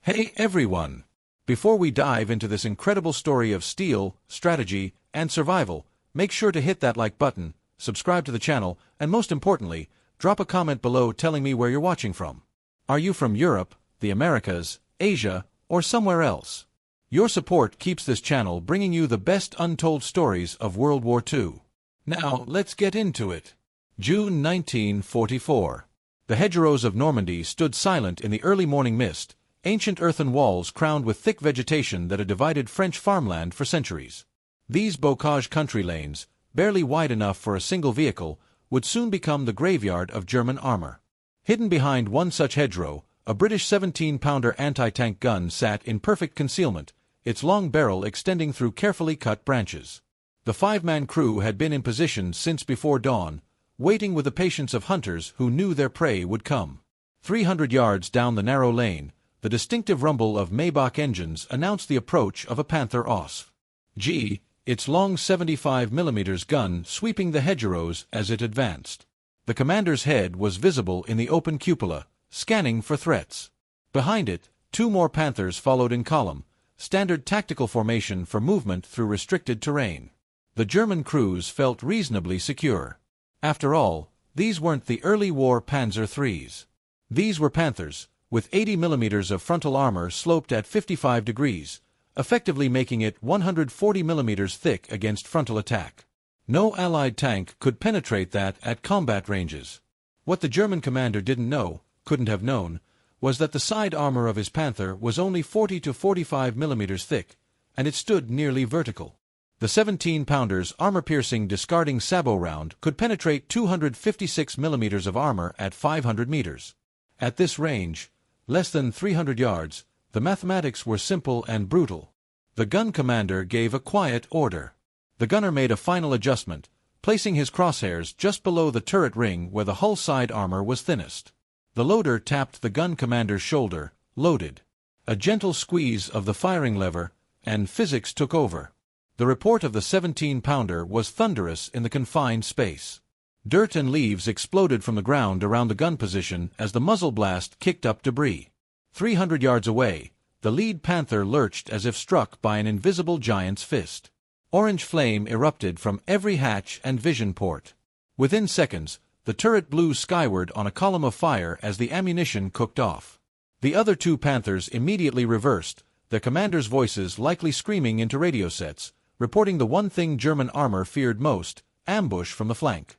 Hey everyone! Before we dive into this incredible story of steel, strategy, and survival, make sure to hit that like button, subscribe to the channel, and most importantly, drop a comment below telling me where you're watching from. Are you from Europe, the Americas, Asia, or somewhere else? Your support keeps this channel bringing you the best untold stories of World War II. Now, let's get into it. June 1944. The hedgerows of Normandy stood silent in the early morning mist, ancient earthen walls crowned with thick vegetation that had divided French farmland for centuries. These bocage country lanes, barely wide enough for a single vehicle, would soon become the graveyard of German armor. Hidden behind one such hedgerow, a British 17-pounder anti-tank gun sat in perfect concealment, its long barrel extending through carefully cut branches. The five-man crew had been in position since before dawn, waiting with the patience of hunters who knew their prey would come. 300 yards down the narrow lane, the distinctive rumble of Maybach engines announced the approach of a Panther OSV, its long 75mm gun sweeping the hedgerows as it advanced. The commander's head was visible in the open cupola, scanning for threats. Behind it, two more Panthers followed in column, standard tactical formation for movement through restricted terrain. The German crews felt reasonably secure. After all, these weren't the early war Panzer IIIs. These were Panthers, with 80mm of frontal armor sloped at 55 degrees, effectively making it 140mm thick against frontal attack. No Allied tank could penetrate that at combat ranges. What the German commander didn't know, couldn't have known, was that the side armor of his Panther was only 40 to 45mm thick, and it stood nearly vertical. The 17-pounder's armor-piercing discarding sabot round could penetrate 256mm of armor at 500 meters. At this range, less than 300 yards, the mathematics were simple and brutal. The gun commander gave a quiet order. The gunner made a final adjustment, placing his crosshairs just below the turret ring where the hull side armor was thinnest. The loader tapped the gun commander's shoulder, loaded. A gentle squeeze of the firing lever, and physics took over. The report of the 17-pounder was thunderous in the confined space. Dirt and leaves exploded from the ground around the gun position as the muzzle blast kicked up debris. 300 yards away, the lead Panther lurched as if struck by an invisible giant's fist. Orange flame erupted from every hatch and vision port. Within seconds, the turret blew skyward on a column of fire as the ammunition cooked off. The other two Panthers immediately reversed, their commanders' voices likely screaming into radio sets, reporting the one thing German armor feared most: ambush from the flank.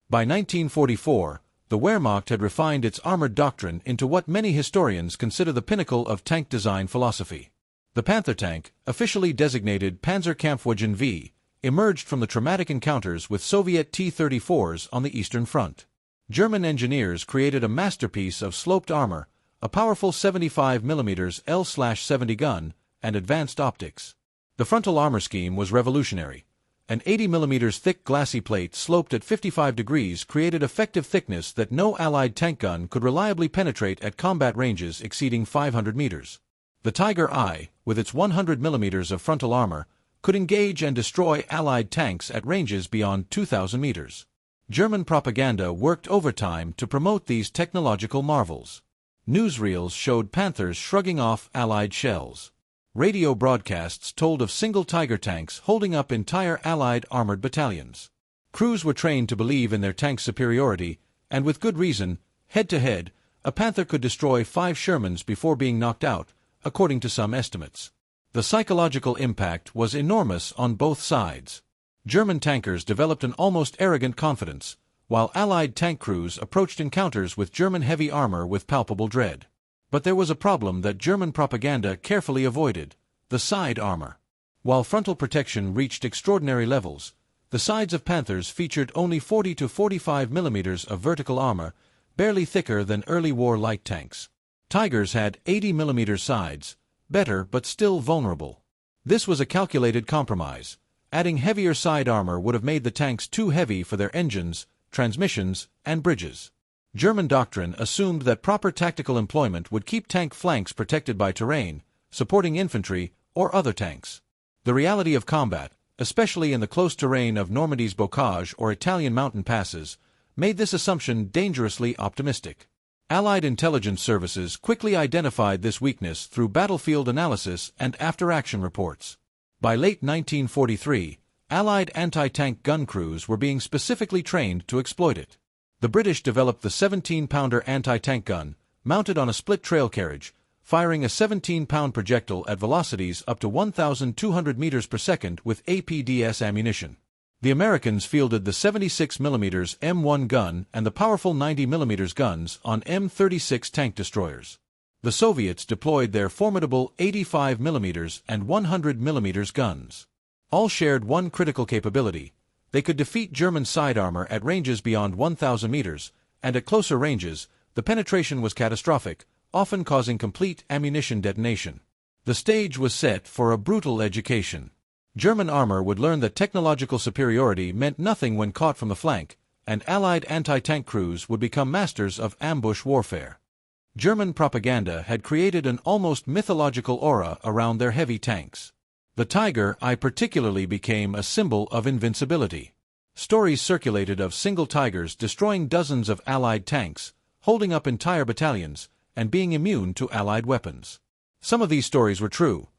By 1944, the Wehrmacht had refined its armored doctrine into what many historians consider the pinnacle of tank design philosophy. The Panther tank, officially designated Panzerkampfwagen V, emerged from the traumatic encounters with Soviet T-34s on the Eastern Front. German engineers created a masterpiece of sloped armor, a powerful 75mm L/70 gun, and advanced optics. The frontal armor scheme was revolutionary. An 80mm thick glassy plate sloped at 55 degrees created effective thickness that no Allied tank gun could reliably penetrate at combat ranges exceeding 500 meters. The Tiger I, with its 100mm of frontal armor, could engage and destroy Allied tanks at ranges beyond 2,000 meters. German propaganda worked overtime to promote these technological marvels. Newsreels showed Panthers shrugging off Allied shells. Radio broadcasts told of single Tiger tanks holding up entire Allied armored battalions. Crews were trained to believe in their tank's superiority, and with good reason. Head-to-head, a Panther could destroy 5 Shermans before being knocked out, according to some estimates. The psychological impact was enormous on both sides. German tankers developed an almost arrogant confidence, while Allied tank crews approached encounters with German heavy armor with palpable dread. But there was a problem that German propaganda carefully avoided: the side armor. While frontal protection reached extraordinary levels, the sides of Panthers featured only 40 to 45mm of vertical armor, barely thicker than early war light tanks. Tigers had 80mm sides, better but still vulnerable. This was a calculated compromise. Adding heavier side armor would have made the tanks too heavy for their engines, transmissions, and bridges. German doctrine assumed that proper tactical employment would keep tank flanks protected by terrain, supporting infantry, or other tanks. The reality of combat, especially in the close terrain of Normandy's bocage or Italian mountain passes, made this assumption dangerously optimistic. Allied intelligence services quickly identified this weakness through battlefield analysis and after-action reports. By late 1943, Allied anti-tank gun crews were being specifically trained to exploit it. The British developed the 17-pounder anti-tank gun, mounted on a split trail carriage, firing a 17-pound projectile at velocities up to 1,200 meters per second with APDS ammunition. The Americans fielded the 76mm M1 gun and the powerful 90mm guns on M36 tank destroyers. The Soviets deployed their formidable 85mm and 100mm guns. All shared one critical capability: they could defeat German side armor at ranges beyond 1,000 meters, and at closer ranges, the penetration was catastrophic, often causing complete ammunition detonation. The stage was set for a brutal education. German armor would learn that technological superiority meant nothing when caught from the flank, and Allied anti-tank crews would become masters of ambush warfare. German propaganda had created an almost mythological aura around their heavy tanks. The Tiger I particularly became a symbol of invincibility. Stories circulated of single Tigers destroying dozens of Allied tanks, holding up entire battalions, and being immune to Allied weapons. Some of these stories were true.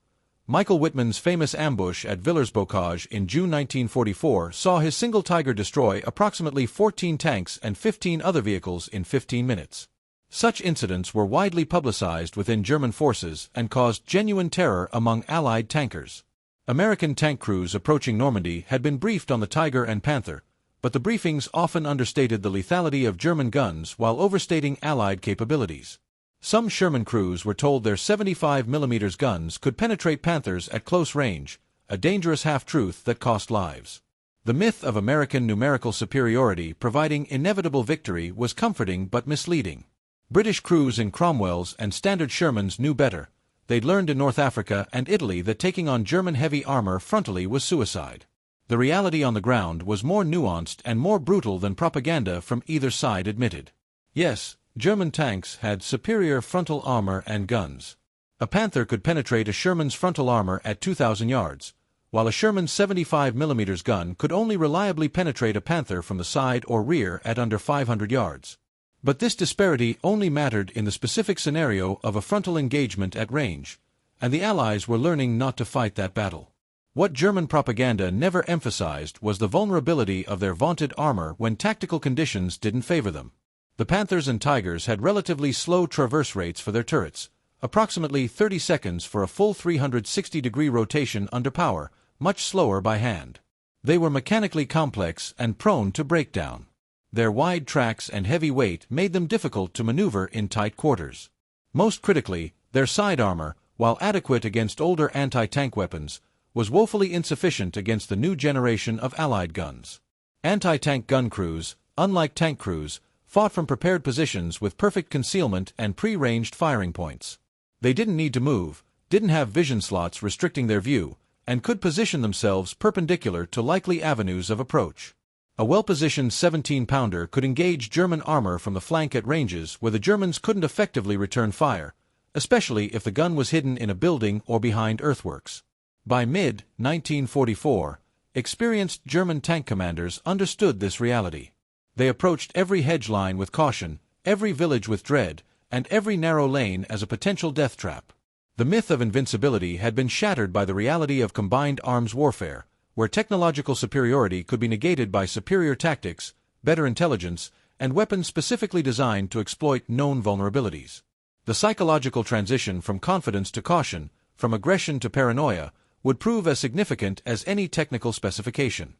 Michael Wittmann's famous ambush at Villers-Bocage in June 1944 saw his single Tiger destroy approximately 14 tanks and 15 other vehicles in 15 minutes. Such incidents were widely publicized within German forces and caused genuine terror among Allied tankers. American tank crews approaching Normandy had been briefed on the Tiger and Panther, but the briefings often understated the lethality of German guns while overstating Allied capabilities. Some Sherman crews were told their 75mm guns could penetrate Panthers at close range, a dangerous half-truth that cost lives. The myth of American numerical superiority providing inevitable victory was comforting but misleading. British crews in Cromwell's and Standard Shermans knew better. They'd learned in North Africa and Italy that taking on German heavy armor frontally was suicide. The reality on the ground was more nuanced and more brutal than propaganda from either side admitted. Yes, German tanks had superior frontal armor and guns. A Panther could penetrate a Sherman's frontal armor at 2,000 yards, while a Sherman's 75mm gun could only reliably penetrate a Panther from the side or rear at under 500 yards. But this disparity only mattered in the specific scenario of a frontal engagement at range, and the Allies were learning not to fight that battle. What German propaganda never emphasized was the vulnerability of their vaunted armor when tactical conditions didn't favor them. The Panthers and Tigers had relatively slow traverse rates for their turrets, approximately 30 seconds for a full 360-degree rotation under power, much slower by hand. They were mechanically complex and prone to breakdown. Their wide tracks and heavy weight made them difficult to maneuver in tight quarters. Most critically, their side armor, while adequate against older anti-tank weapons, was woefully insufficient against the new generation of Allied guns. Anti-tank gun crews, unlike tank crews, fought from prepared positions with perfect concealment and pre-ranged firing points. They didn't need to move, didn't have vision slots restricting their view, and could position themselves perpendicular to likely avenues of approach. A well-positioned 17-pounder could engage German armor from the flank at ranges where the Germans couldn't effectively return fire, especially if the gun was hidden in a building or behind earthworks. By mid-1944, experienced German tank commanders understood this reality. They approached every hedge line with caution, every village with dread, and every narrow lane as a potential death trap. The myth of invincibility had been shattered by the reality of combined arms warfare, where technological superiority could be negated by superior tactics, better intelligence, and weapons specifically designed to exploit known vulnerabilities. The psychological transition from confidence to caution, from aggression to paranoia, would prove as significant as any technical specification.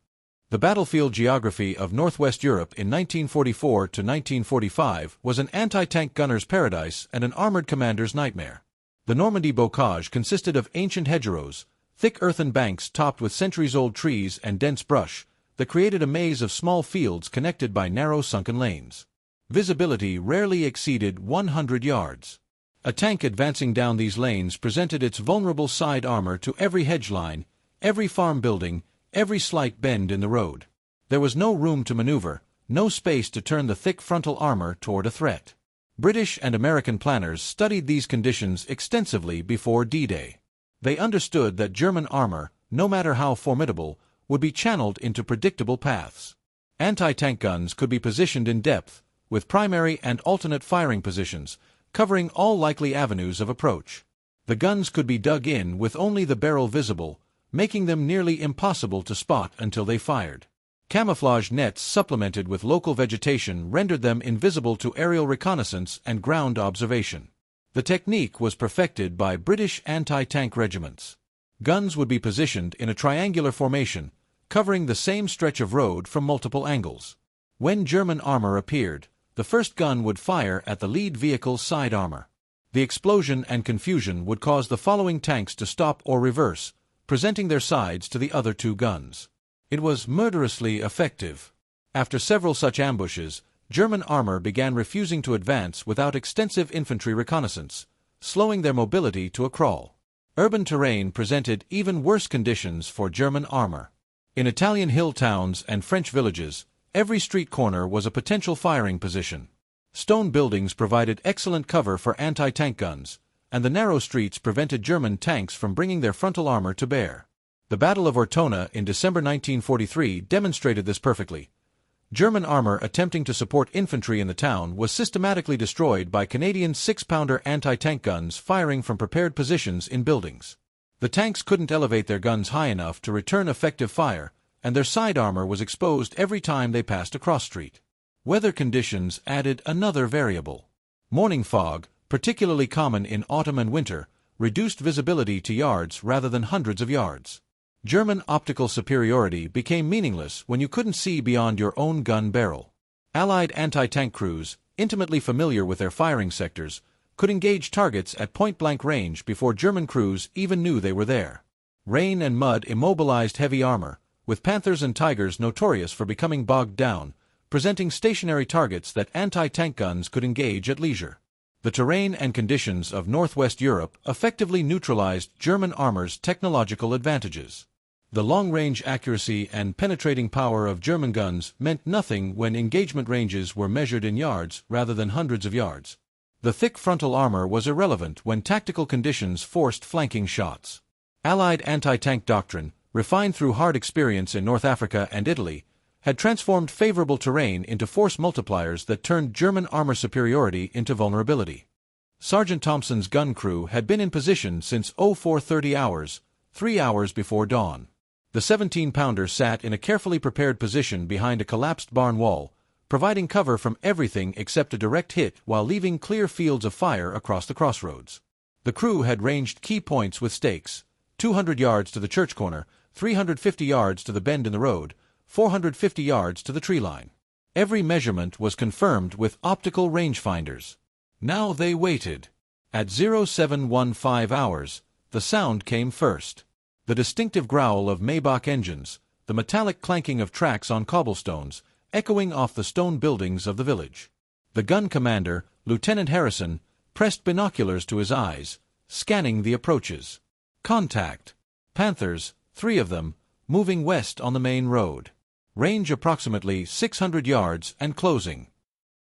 The battlefield geography of Northwest Europe in 1944 to 1945 was an anti-tank gunner's paradise and an armored commander's nightmare. The Normandy bocage consisted of ancient hedgerows, thick earthen banks topped with centuries-old trees and dense brush, that created a maze of small fields connected by narrow sunken lanes. Visibility rarely exceeded 100 yards. A tank advancing down these lanes presented its vulnerable side armor to every hedge line, every farm building, every slight bend in the road. There was no room to maneuver, no space to turn the thick frontal armor toward a threat. British and American planners studied these conditions extensively before D-Day. They understood that German armor, no matter how formidable, would be channeled into predictable paths. Anti-tank guns could be positioned in depth, with primary and alternate firing positions, covering all likely avenues of approach. The guns could be dug in with only the barrel visible, making them nearly impossible to spot until they fired. Camouflage nets supplemented with local vegetation rendered them invisible to aerial reconnaissance and ground observation. The technique was perfected by British anti-tank regiments. Guns would be positioned in a triangular formation, covering the same stretch of road from multiple angles. When German armor appeared, the first gun would fire at the lead vehicle's side armor. The explosion and confusion would cause the following tanks to stop or reverse, presenting their sides to the other two guns. It was murderously effective. After several such ambushes, German armor began refusing to advance without extensive infantry reconnaissance, slowing their mobility to a crawl. Urban terrain presented even worse conditions for German armor. In Italian hill towns and French villages, every street corner was a potential firing position. Stone buildings provided excellent cover for anti-tank guns, and the narrow streets prevented German tanks from bringing their frontal armor to bear. The Battle of Ortona in December 1943 demonstrated this perfectly. German armor attempting to support infantry in the town was systematically destroyed by Canadian 6-pounder anti-tank guns firing from prepared positions in buildings. The tanks couldn't elevate their guns high enough to return effective fire, and their side armor was exposed every time they passed a cross street. Weather conditions added another variable. Morning fog, particularly common in autumn and winter, reduced visibility to yards rather than hundreds of yards. German optical superiority became meaningless when you couldn't see beyond your own gun barrel. Allied anti-tank crews, intimately familiar with their firing sectors, could engage targets at point-blank range before German crews even knew they were there. Rain and mud immobilized heavy armor, with Panthers and Tigers notorious for becoming bogged down, presenting stationary targets that anti-tank guns could engage at leisure. The terrain and conditions of northwest Europe effectively neutralized German armor's technological advantages. The long-range accuracy and penetrating power of German guns meant nothing when engagement ranges were measured in yards rather than hundreds of yards. The thick frontal armor was irrelevant when tactical conditions forced flanking shots. Allied anti-tank doctrine, refined through hard experience in North Africa and Italy, had transformed favorable terrain into force multipliers that turned German armor superiority into vulnerability. Sergeant Thompson's gun crew had been in position since 0430 hours, 3 hours before dawn. The 17-pounder sat in a carefully prepared position behind a collapsed barn wall, providing cover from everything except a direct hit while leaving clear fields of fire across the crossroads. The crew had ranged key points with stakes: 200 yards to the church corner, 350 yards to the bend in the road, 450 yards to the tree line. Every measurement was confirmed with optical rangefinders. Now they waited. At 0715 hours, the sound came first. The distinctive growl of Maybach engines, the metallic clanking of tracks on cobblestones, echoing off the stone buildings of the village. The gun commander, Lieutenant Harrison, pressed binoculars to his eyes, scanning the approaches. Contact. Panthers, 3 of them, moving west on the main road. Range approximately 600 yards and closing.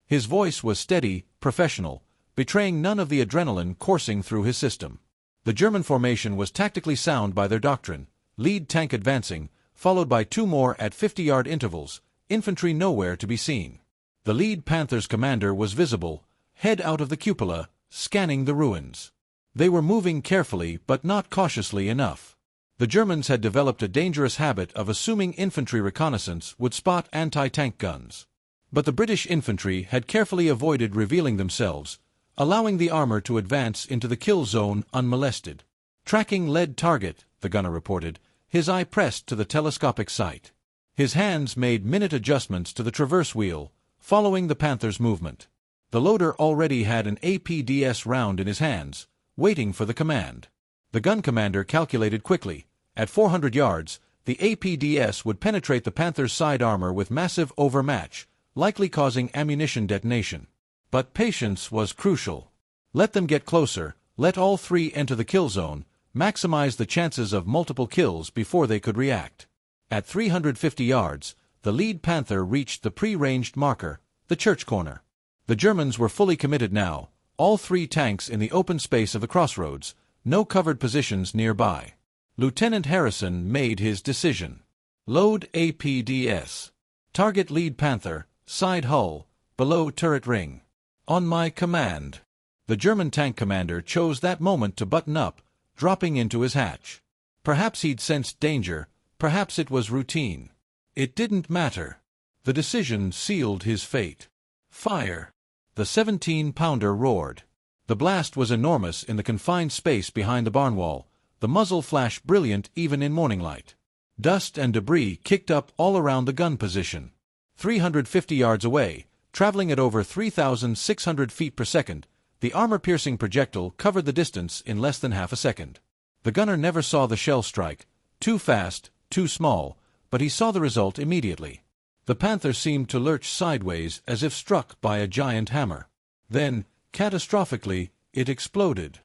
His voice was steady, professional, betraying none of the adrenaline coursing through his system. The German formation was tactically sound by their doctrine: lead tank advancing, followed by 2 more at 50-yard intervals, infantry nowhere to be seen. The lead Panthers commander was visible, head out of the cupola, scanning the ruins. They were moving carefully but not cautiously enough. The Germans had developed a dangerous habit of assuming infantry reconnaissance would spot anti-tank guns. But the British infantry had carefully avoided revealing themselves, allowing the armor to advance into the kill zone unmolested. Tracking lead target, the gunner reported, his eye pressed to the telescopic sight. His hands made minute adjustments to the traverse wheel, following the Panther's movement. The loader already had an APDS round in his hands, waiting for the command. The gun commander calculated quickly. At 400 yards, the APDS would penetrate the Panther's side armor with massive overmatch, likely causing ammunition detonation. But patience was crucial. Let them get closer, let all 3 enter the kill zone, maximize the chances of multiple kills before they could react. At 350 yards, the lead Panther reached the pre-ranged marker, the church corner. The Germans were fully committed now, all 3 tanks in the open space of the crossroads, no covered positions nearby. Lieutenant Harrison made his decision. Load APDS. Target lead Panther, side hull, below turret ring. On my command. The German tank commander chose that moment to button up, dropping into his hatch. Perhaps he'd sensed danger, perhaps it was routine. It didn't matter. The decision sealed his fate. Fire! The 17-pounder roared. The blast was enormous in the confined space behind the barn wall, the muzzle flash brilliant even in morning light. Dust and debris kicked up all around the gun position. 350 yards away, traveling at over 3,600 feet per second, the armor-piercing projectile covered the distance in less than half a second. The gunner never saw the shell strike, too fast, too small, but he saw the result immediately. The Panther seemed to lurch sideways as if struck by a giant hammer. Then, catastrophically, it exploded.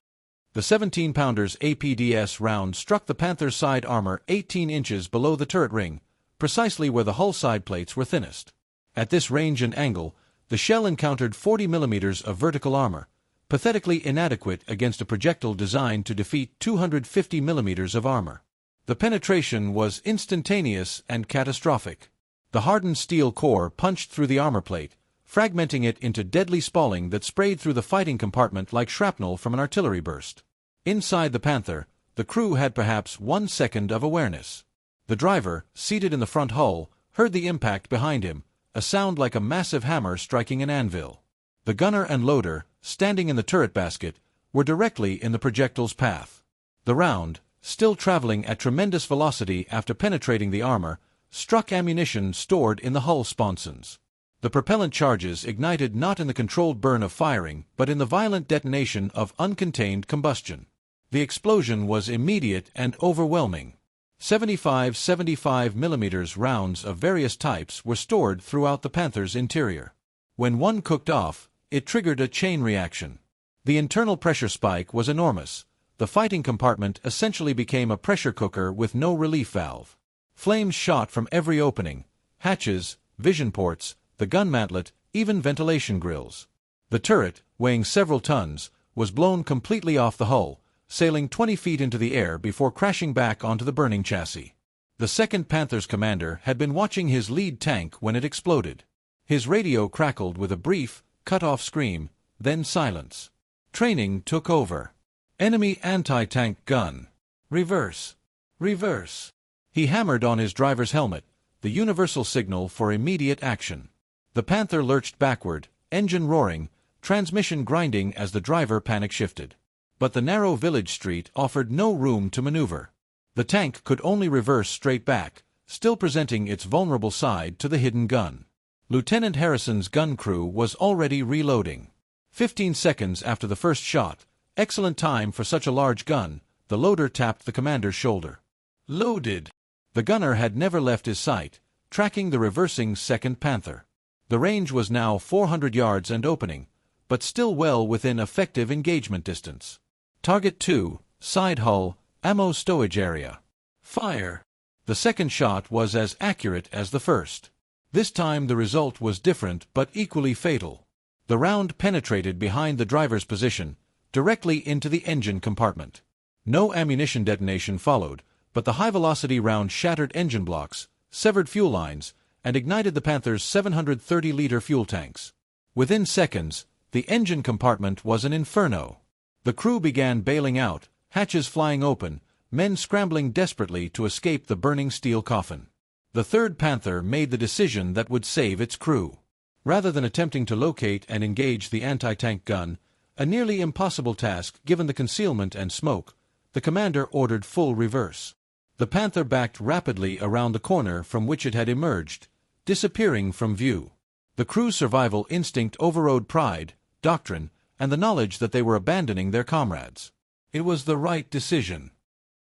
The 17-pounder's APDS round struck the Panther's side armor 18 inches below the turret ring, precisely where the hull side plates were thinnest. At this range and angle, the shell encountered 40 millimeters of vertical armor, pathetically inadequate against a projectile designed to defeat 250 millimeters of armor. The penetration was instantaneous and catastrophic. The hardened steel core punched through the armor plate, fragmenting it into deadly spalling that sprayed through the fighting compartment like shrapnel from an artillery burst. Inside the Panther, the crew had perhaps 1 second of awareness. The driver, seated in the front hull, heard the impact behind him, a sound like a massive hammer striking an anvil. The gunner and loader, standing in the turret basket, were directly in the projectile's path. The round, still traveling at tremendous velocity after penetrating the armor, struck ammunition stored in the hull sponsons. The propellant charges ignited not in the controlled burn of firing, but in the violent detonation of uncontained combustion. The explosion was immediate and overwhelming. 75 mm rounds of various types were stored throughout the Panther's interior. When one cooked off, it triggered a chain reaction. The internal pressure spike was enormous. The fighting compartment essentially became a pressure cooker with no relief valve. Flames shot from every opening: hatches, vision ports, the gun mantlet, even ventilation grills. The turret, weighing several tons, was blown completely off the hull, sailing 20 feet into the air before crashing back onto the burning chassis. The 2nd Panther's commander had been watching his lead tank when it exploded. His radio crackled with a brief, cut-off scream, then silence. Training took over. Enemy anti-tank gun. Reverse. Reverse. He hammered on his driver's helmet, the universal signal for immediate action. The Panther lurched backward, engine roaring, transmission grinding as the driver panic-shifted. But the narrow village street offered no room to maneuver. The tank could only reverse straight back, still presenting its vulnerable side to the hidden gun. Lieutenant Harrison's gun crew was already reloading. 15 seconds after the first shot, excellent time for such a large gun, the loader tapped the commander's shoulder. Loaded! The gunner had never left his sight, tracking the reversing 2nd Panther. The range was now 400 yards and opening, but still well within effective engagement distance. Target 2, side hull, ammo stowage area. Fire! The second shot was as accurate as the first. This time the result was different but equally fatal. The round penetrated behind the driver's position, directly into the engine compartment. No ammunition detonation followed, but the high-velocity round shattered engine blocks, severed fuel lines, and ignited the Panther's 730-liter fuel tanks. Within seconds, the engine compartment was an inferno. The crew began bailing out, hatches flying open, men scrambling desperately to escape the burning steel coffin. The 3rd Panther made the decision that would save its crew. Rather than attempting to locate and engage the anti-tank gun, a nearly impossible task given the concealment and smoke, the commander ordered full reverse. The Panther backed rapidly around the corner from which it had emerged, disappearing from view. The crew's survival instinct overrode pride, doctrine, and the knowledge that they were abandoning their comrades. It was the right decision.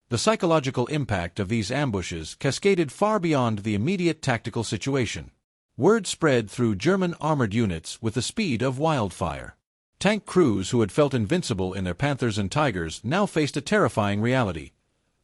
The psychological impact of these ambushes cascaded far beyond the immediate tactical situation. Word spread through German armored units with the speed of wildfire. Tank crews who had felt invincible in their Panthers and Tigers now faced a terrifying reality.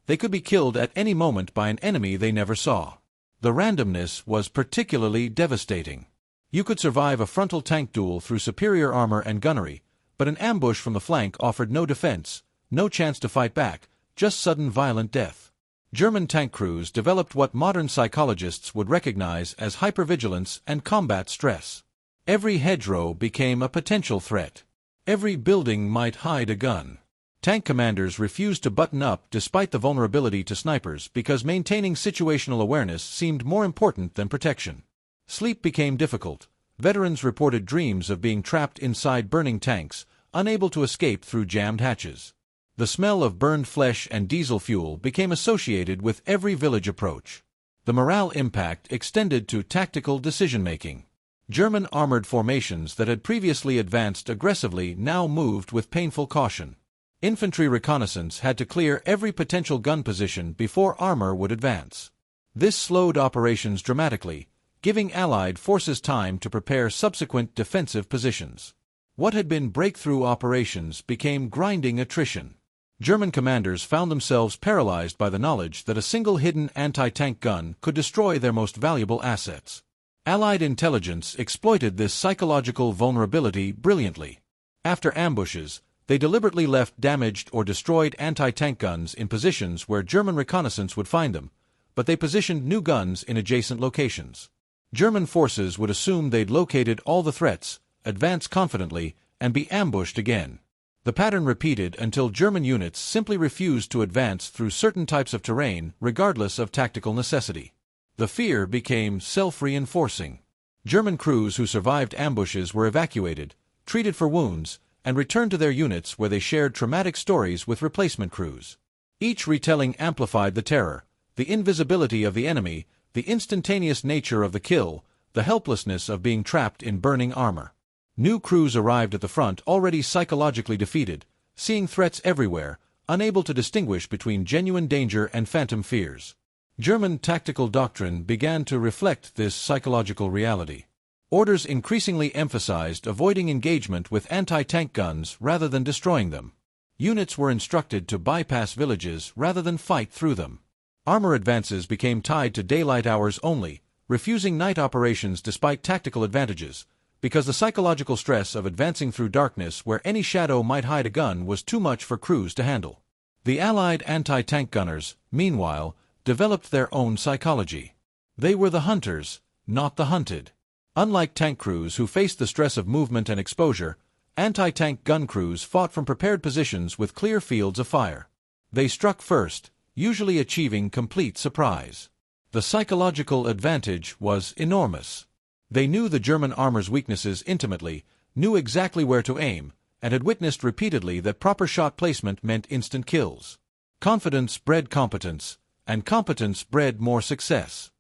They could be killed at any moment by an enemy they never saw. The randomness was particularly devastating. You could survive a frontal tank duel through superior armor and gunnery, but an ambush from the flank offered no defense, no chance to fight back, just sudden violent death. German tank crews developed what modern psychologists would recognize as hypervigilance and combat stress. Every hedgerow became a potential threat. Every building might hide a gun. Tank commanders refused to button up despite the vulnerability to snipers because maintaining situational awareness seemed more important than protection. Sleep became difficult. Veterans reported dreams of being trapped inside burning tanks, unable to escape through jammed hatches. The smell of burned flesh and diesel fuel became associated with every village approach. The morale impact extended to tactical decision-making. German armored formations that had previously advanced aggressively now moved with painful caution. Infantry reconnaissance had to clear every potential gun position before armor would advance. This slowed operations dramatically, giving Allied forces time to prepare subsequent defensive positions. What had been breakthrough operations became grinding attrition. German commanders found themselves paralyzed by the knowledge that a single hidden anti-tank gun could destroy their most valuable assets. Allied intelligence exploited this psychological vulnerability brilliantly. After ambushes, they deliberately left damaged or destroyed anti-tank guns in positions where German reconnaissance would find them, but they positioned new guns in adjacent locations. German forces would assume they'd located all the threats, advance confidently, and be ambushed again. The pattern repeated until German units simply refused to advance through certain types of terrain regardless of tactical necessity. The fear became self-reinforcing. German crews who survived ambushes were evacuated, treated for wounds, and returned to their units where they shared traumatic stories with replacement crews. Each retelling amplified the terror, the invisibility of the enemy, the instantaneous nature of the kill, the helplessness of being trapped in burning armor. New crews arrived at the front already psychologically defeated, seeing threats everywhere, unable to distinguish between genuine danger and phantom fears. German tactical doctrine began to reflect this psychological reality. Orders increasingly emphasized avoiding engagement with anti-tank guns rather than destroying them. Units were instructed to bypass villages rather than fight through them. Armor advances became tied to daylight hours only, refusing night operations despite tactical advantages, because the psychological stress of advancing through darkness where any shadow might hide a gun was too much for crews to handle. The Allied anti-tank gunners, meanwhile, developed their own psychology. They were the hunters, not the hunted. Unlike tank crews who faced the stress of movement and exposure, anti-tank gun crews fought from prepared positions with clear fields of fire. They struck first, usually achieving complete surprise. The psychological advantage was enormous. They knew the German armor's weaknesses intimately, knew exactly where to aim, and had witnessed repeatedly that proper shot placement meant instant kills. Confidence bred competence, and competence bred more success.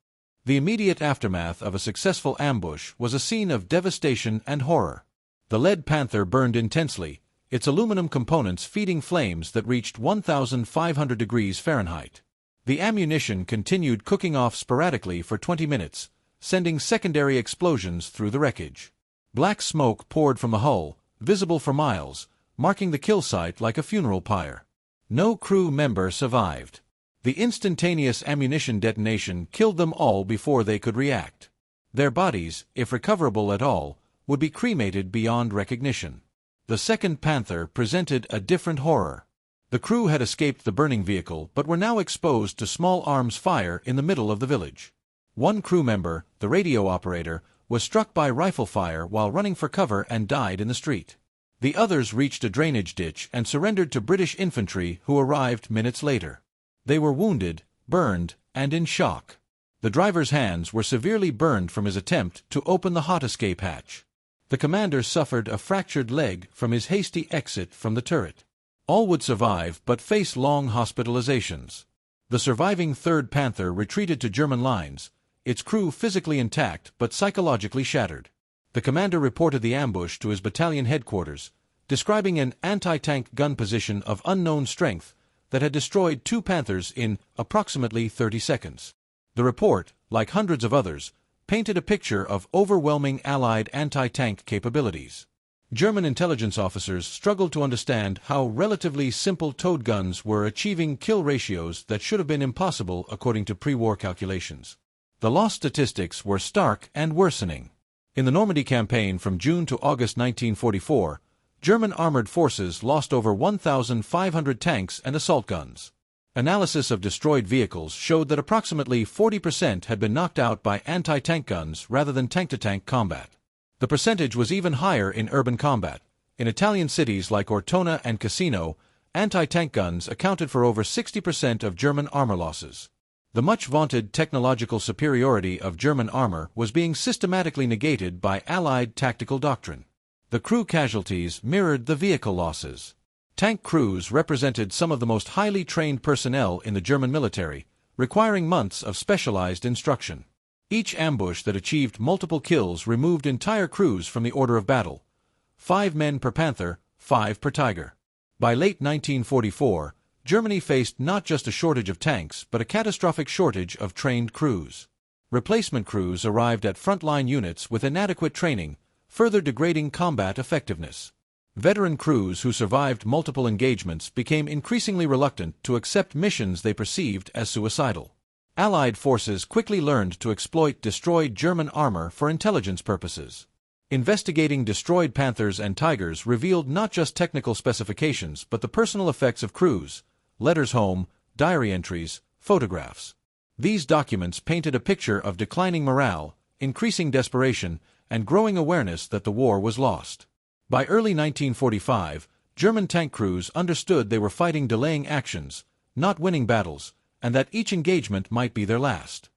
The immediate aftermath of a successful ambush was a scene of devastation and horror. The lead panther burned intensely, its aluminum components feeding flames that reached 1,500 degrees Fahrenheit. The ammunition continued cooking off sporadically for 20 minutes, sending secondary explosions through the wreckage. Black smoke poured from the hull, visible for miles, marking the kill site like a funeral pyre. No crew member survived. The instantaneous ammunition detonation killed them all before they could react. Their bodies, if recoverable at all, would be cremated beyond recognition. The second Panther presented a different horror. The crew had escaped the burning vehicle but were now exposed to small arms fire in the middle of the village. One crew member, the radio operator, was struck by rifle fire while running for cover and died in the street. The others reached a drainage ditch and surrendered to British infantry who arrived minutes later. They were wounded, burned, and in shock. The driver's hands were severely burned from his attempt to open the hot escape hatch. The commander suffered a fractured leg from his hasty exit from the turret. All would survive but face long hospitalizations. The surviving 3rd Panther retreated to German lines, its crew physically intact but psychologically shattered. The commander reported the ambush to his battalion headquarters, describing an anti-tank gun position of unknown strength that had destroyed 2 Panthers in approximately 30 seconds. The report, like hundreds of others, painted a picture of overwhelming Allied anti-tank capabilities. German intelligence officers struggled to understand how relatively simple towed guns were achieving kill ratios that should have been impossible according to pre-war calculations. The loss statistics were stark and worsening. In the Normandy campaign from June to August 1944, German armored forces lost over 1,500 tanks and assault guns. Analysis of destroyed vehicles showed that approximately 40% had been knocked out by anti-tank guns rather than tank-to-tank combat. The percentage was even higher in urban combat. In Italian cities like Ortona and Cassino, anti-tank guns accounted for over 60% of German armor losses. The much-vaunted technological superiority of German armor was being systematically negated by Allied tactical doctrine. The crew casualties mirrored the vehicle losses. Tank crews represented some of the most highly trained personnel in the German military, requiring months of specialized instruction. Each ambush that achieved multiple kills removed entire crews from the order of battle. 5 men per Panther, 5 per Tiger. By late 1944, Germany faced not just a shortage of tanks but a catastrophic shortage of trained crews. Replacement crews arrived at frontline units with inadequate training, further degrading combat effectiveness. Veteran crews who survived multiple engagements became increasingly reluctant to accept missions they perceived as suicidal. Allied forces quickly learned to exploit destroyed German armor for intelligence purposes. Investigating destroyed Panthers and Tigers revealed not just technical specifications but the personal effects of crews, letters home, diary entries, photographs. These documents painted a picture of declining morale, increasing desperation, and growing awareness that the war was lost. By early 1945, German tank crews understood they were fighting delaying actions, not winning battles, and that each engagement might be their last.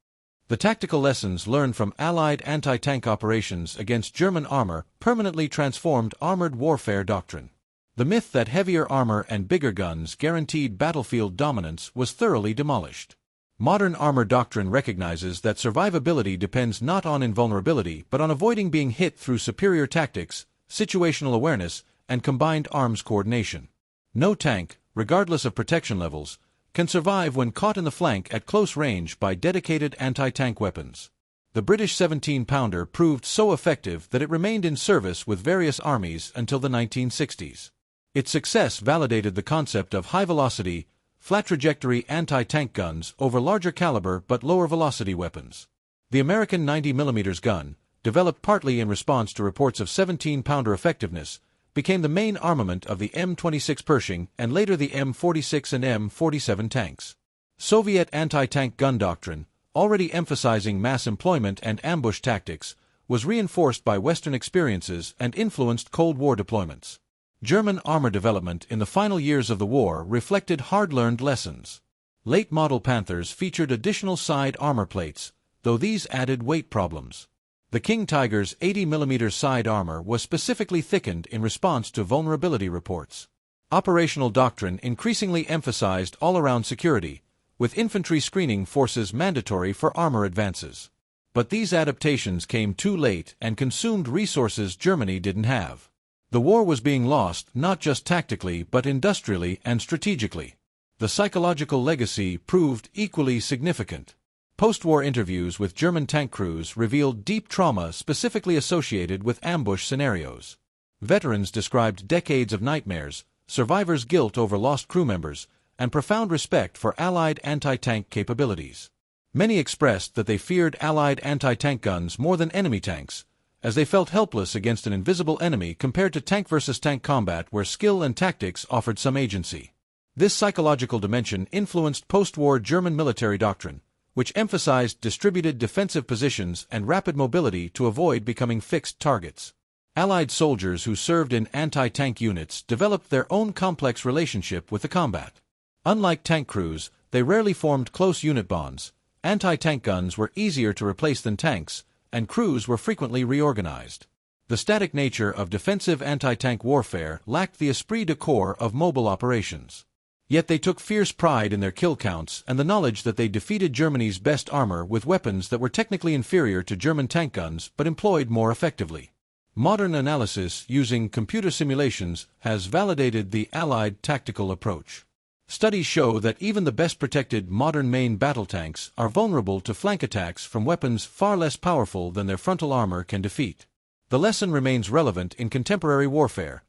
The tactical lessons learned from Allied anti-tank operations against German armor permanently transformed armored warfare doctrine. The myth that heavier armor and bigger guns guaranteed battlefield dominance was thoroughly demolished. Modern armor doctrine recognizes that survivability depends not on invulnerability but on avoiding being hit through superior tactics, situational awareness, and combined arms coordination. No tank, regardless of protection levels, can survive when caught in the flank at close range by dedicated anti-tank weapons. The British 17-pounder proved so effective that it remained in service with various armies until the 1960s. Its success validated the concept of high-velocity, flat-trajectory anti-tank guns over larger caliber but lower-velocity weapons. The American 90mm gun, developed partly in response to reports of 17-pounder effectiveness, became the main armament of the M26 Pershing and later the M46 and M47 tanks. Soviet anti-tank gun doctrine, already emphasizing mass employment and ambush tactics, was reinforced by Western experiences and influenced Cold War deployments. German armor development in the final years of the war reflected hard-learned lessons. Late-model Panthers featured additional side armor plates, though these added weight problems. The King Tiger's 80mm side armor was specifically thickened in response to vulnerability reports. Operational doctrine increasingly emphasized all-around security, with infantry screening forces mandatory for armor advances. But these adaptations came too late and consumed resources Germany didn't have. The war was being lost not just tactically but industrially and strategically. The psychological legacy proved equally significant. Post-war interviews with German tank crews revealed deep trauma specifically associated with ambush scenarios. Veterans described decades of nightmares, survivors' guilt over lost crew members, and profound respect for Allied anti-tank capabilities. Many expressed that they feared Allied anti-tank guns more than enemy tanks, as they felt helpless against an invisible enemy compared to tank versus tank combat where skill and tactics offered some agency. This psychological dimension influenced post-war German military doctrine, which emphasized distributed defensive positions and rapid mobility to avoid becoming fixed targets. Allied soldiers who served in anti-tank units developed their own complex relationship with the combat. Unlike tank crews, they rarely formed close unit bonds. Anti-tank guns were easier to replace than tanks, and crews were frequently reorganized. The static nature of defensive anti-tank warfare lacked the esprit de corps of mobile operations. Yet they took fierce pride in their kill counts and the knowledge that they defeated Germany's best armor with weapons that were technically inferior to German tank guns but employed more effectively. Modern analysis using computer simulations has validated the Allied tactical approach. Studies show that even the best protected modern main battle tanks are vulnerable to flank attacks from weapons far less powerful than their frontal armor can defeat. The lesson remains relevant in contemporary warfare.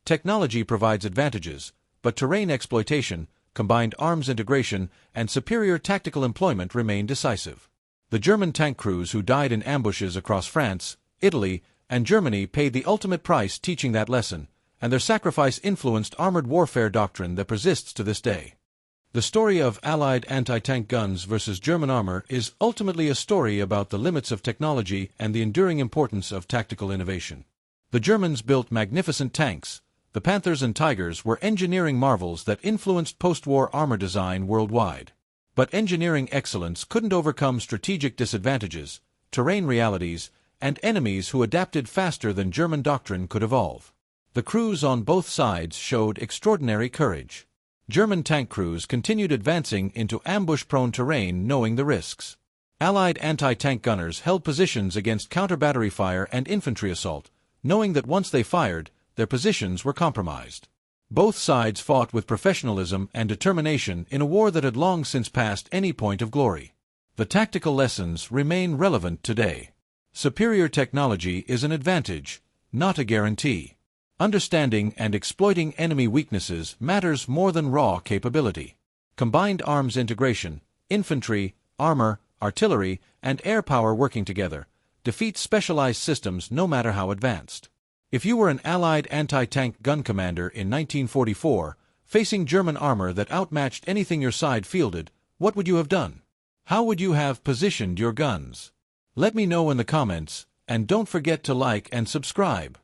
Technology provides advantages, but terrain exploitation, combined arms integration, and superior tactical employment remain decisive. The German tank crews who died in ambushes across France, Italy, and Germany paid the ultimate price teaching that lesson, and their sacrifice influenced armored warfare doctrine that persists to this day. The story of Allied anti-tank guns versus German armor is ultimately a story about the limits of technology and the enduring importance of tactical innovation. The Germans built magnificent tanks. The Panthers and Tigers were engineering marvels that influenced post-war armor design worldwide. But engineering excellence couldn't overcome strategic disadvantages, terrain realities, and enemies who adapted faster than German doctrine could evolve. The crews on both sides showed extraordinary courage. German tank crews continued advancing into ambush-prone terrain knowing the risks. Allied anti-tank gunners held positions against counter-battery fire and infantry assault, knowing that once they fired, their positions were compromised. Both sides fought with professionalism and determination in a war that had long since passed any point of glory. The tactical lessons remain relevant today. Superior technology is an advantage, not a guarantee. Understanding and exploiting enemy weaknesses matters more than raw capability. Combined arms integration, infantry, armor, artillery, and air power working together, defeats specialized systems no matter how advanced. If you were an Allied anti-tank gun commander in 1944, facing German armor that outmatched anything your side fielded, what would you have done? How would you have positioned your guns? Let me know in the comments, and don't forget to like and subscribe.